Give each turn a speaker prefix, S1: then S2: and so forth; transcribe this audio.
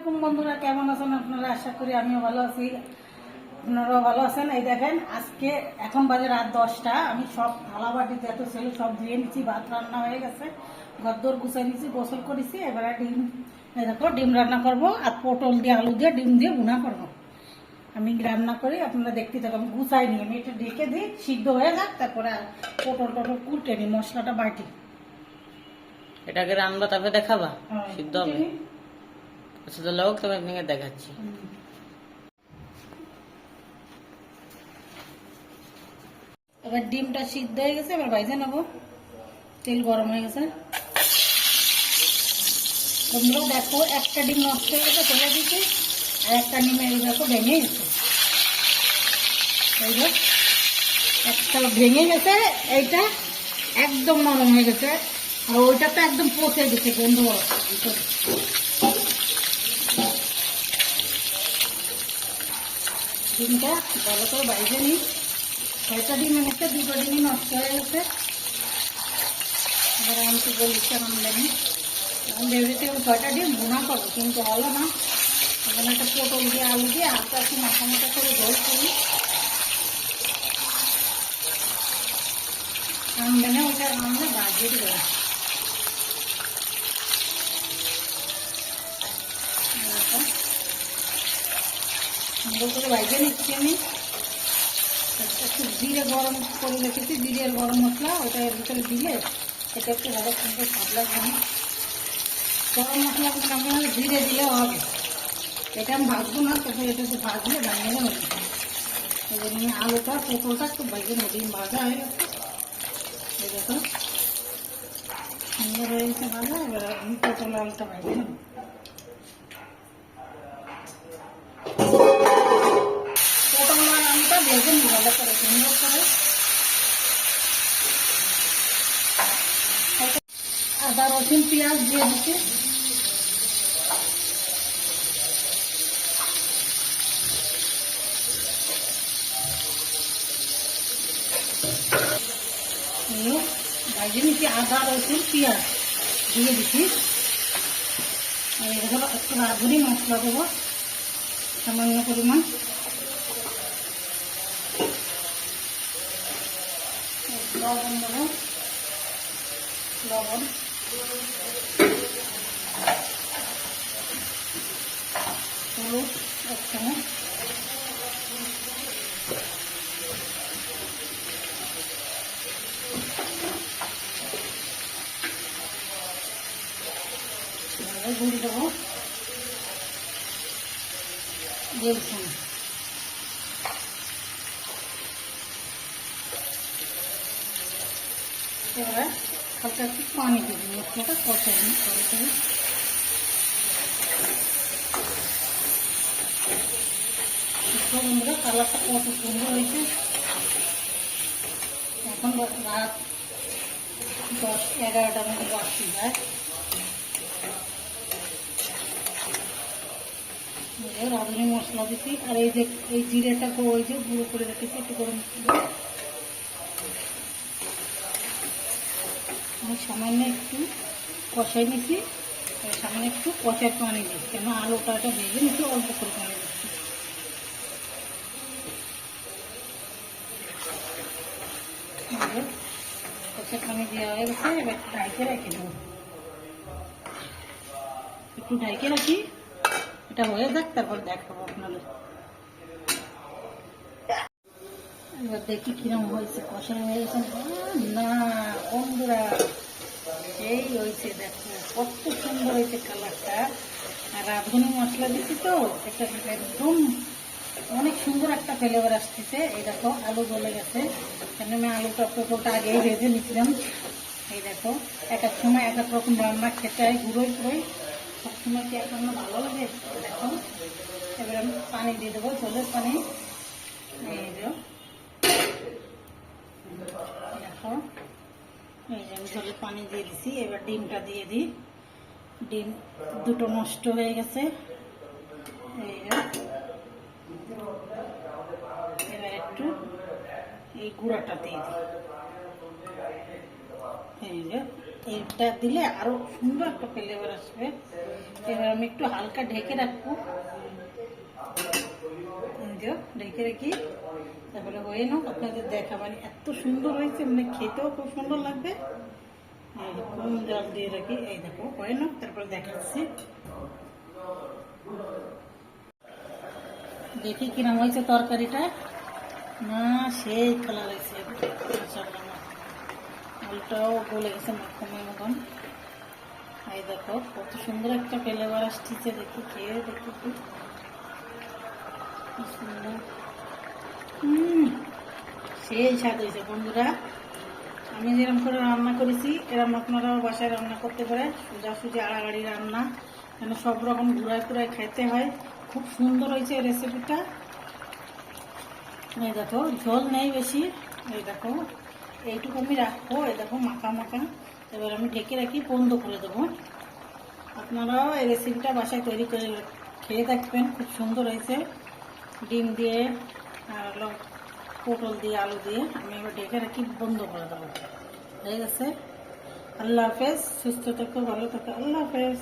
S1: বন্ধুরা কেমন আছেন আপনারা? আশা করি আমিও ভালো আছি, আপনারাও ভালো আছেন। এই দেখেন আজকে এখন বাজে রাত 10টা। আমি সব থালা বাটি যত ছিল সব ধুয়ে নিচ্ছি, ভাত রান্না হয়ে গেছে, ঘরদোর গুছাই নিচ্ছি, গোসল করেছি। এবারে ডিম, এই দেখো ডিম রান্না করব আর পটল দিয়ে আলু দিয়ে ডিম দিয়ে ভুনা করবো। আমি রান্না করি, আপনারা দেখতে থাকো। আমি গুছাই নিই, আমি এটা ঢেকে দিই, সিদ্ধ হয়ে যাক, তারপরে পটল টটল কুটে নিই, মশলাটা বাটি।
S2: এটাকে রান্না তারপরে দেখাবা সিদ্ধ হবে।
S1: কুটে নিই।
S2: আচ্ছা তাহলে হোক, তবে আপনাকে দেখাচ্ছি।
S1: এবার ডিমটা সিদ্ধ হয়ে গেছে, এবার ভাইজে নেবো। তেল গরম হয়ে গেছে। বন্ধুরা দেখো, একটা ডিম নষ্ট হয়ে গেছে, ফেলে দিচ্ছি। আর একটা ডিম এই দেখো ভেঙে গেছে, এই দেখ একটা ভেঙে গেছে। এইটা একদম নরম হয়ে গেছে, আর ওইটা তো একদম পচে গেছে, গন্ধ ভিতরে। ডিমটা ভালো করে বাইরে নিই। ছয়টা ডিম এনেছে, দুটো ডিমই নষ্ট হয়ে গেছে। এবার আমি তো বলছি আমদানি, আমি ভেবেছিলাম 6টা ডিম ভুনা করবো, কিন্তু হলো না। এখন একটা পটল দিয়ে আলু দিয়ে হালকা একটু মাথা মাথা করে ঝোল করি। আমদানি ওইটা আমরা বাজিয়ে দেবো। সুন্দর করে বাইরে নিচ্ছি আমি। একটু জিরে গরম করে রেখেছি, জিরের গরম মশলা ওটা এর ভিতরে দিলে এটা একটু ভালো সুন্দর স্বাদ লাগবে না। গরম মশলা কিন্তু আপনার জিরে দিলেও হবে। এটা আমি ভাজবো না, তবে এটা একটু ভাজলে ভাঙে যাবে। এই জন্য আমি আলুটা পটলটা একটু ভেজে নেব। ডিম ভাজা হয়ে গেছে, এই দেখো সুন্দর হয়ে গেছে ভাজা। এবার আমি পটল আলুটা ভেজে নেব। পটল আলুটা ভেজে নিই ভালো করে, সুন্দর করে। আদা রসুন পেঁয়াজ দিয়ে দিচ্ছি। ভাজি নিচ্ছি, আদা রসুন পেঁয়াজ দিয়ে দিচ্ছি। এগুলো একটু রাঁধুনি মশলা দেবো সামান্য পরিমাণ। লবণ দেবো, লবণ, হলুদ 1 চামচ, গুঁড়ি দেবো 1.5 চামচ। এবার হালকা একটু পানি দেবো, মশলাটা কষাই নিই ভালো করে। বন্ধুরা কালারটা কত সুন্দর হয়েছে। এখন রাত 10-11টার মধ্যে বাড়তি যায়। রাঁধুনি মশলা দিচ্ছি, আর এই যে এই জিরেটাকে ওই যে গুঁড়ো করে রেখেছি একটু গরম। আমি সামান্য একটু কষাই নিচ্ছি, সামান্য একটু কষার পানি দিই, কেন আলুটা ভেজে নিচ্ছি, অল্প করে পানি দিচ্ছি। কষার পানি দেওয়া হয়ে গেছে, এবার ঢাইকে রেখে দেবো। একটু ঢাইকে রাখি, এটা হয়ে যাক, তারপর দেখাবো আপনাদের। এবার দেখি কিরম হয়েছে, কষা হয়ে গেছে না বন্ধুরা? এই হয়েছে, দেখো কত সুন্দর হয়েছে কালারটা। আর রাঁধুনি মশলা দিচ্ছি তো, এটা একদম অনেক সুন্দর একটা ফ্লেভার আসতেছে। এই দেখো আলু গলে গেছে, কেন আমি আলুটা পটলটা আগেই ভেজে নিচ্ছিলাম। এই দেখো এক এক সময় এক এক রকম রান্না খেতে হয়, গুঁড়োই গুঁড়োই। সবসময় কি এক রান্না ভালো লাগে? দেখো এবার আমি পানি দিয়ে দেবো, জলের পানি। এই দেখো, এই যে আমি জলের পানি দিয়ে দিছি। এবার ডিমটা দিয়ে দিই। ডিম দুটো নষ্ট হয়ে গেছে। এবার একটু এই গুঁড়াটা দিয়ে দিই। এই যে এইটা দিলে আরো সুন্দর একটা ফ্লেভার আসবে। এবার আমি একটু হালকা ঢেকে রাখবো, ঢেকে রাখি, তারপরে হয়ে নাও আপনাদের দেখাবেন। এত সুন্দর হয়েছে, মানে খেতেও খুব সুন্দর লাগবে। কম জল দিয়ে রাখি, এই দেখো হয়ে নাও, তারপরে দেখাচ্ছি। দেখি কিরম হয়েছে তরকারিটা। না সেই কালার হয়েছে, আলুটাও গলে গেছে মাখনের মতন। এই দেখো কত সুন্দর একটা ফ্লেভার আসছে, দেখি খেয়ে দেখি কি সুন্দর। সেই স্বাদ হয়েছে বন্ধুরা। আমি যেরকম করে রান্না করেছি এরকম আপনারাও বাসায় রান্না করতে পারে। সোজাসুজি আড়াআড়ি রান্না, মানে সব রকম ঘুরায় ঘুরায় খাইতে হয়। খুব সুন্দর হয়েছে রেসিপিটা। এই দেখো ঝোল নেই বেশি, এই দেখো এইটুকু আমি রাখবো। এই দেখো মাখা মাখা। এবার আমি ঢেকে রাখি, বন্ধ করে দেবো। আপনারাও এই রেসিপিটা বাসায় তৈরি করে খেয়ে দেখবেন, খুব সুন্দর হয়েছে। ডিম দিয়ে আর হলো পটল দিয়ে আলু দিয়ে। আমি এবার ঢেকে রাখি, বন্ধ করে দেবো। হয়ে গেছে। আল্লাহ হাফেজ, সুস্থ থাকো, ভালো থাকো, আল্লাহ হাফেজ।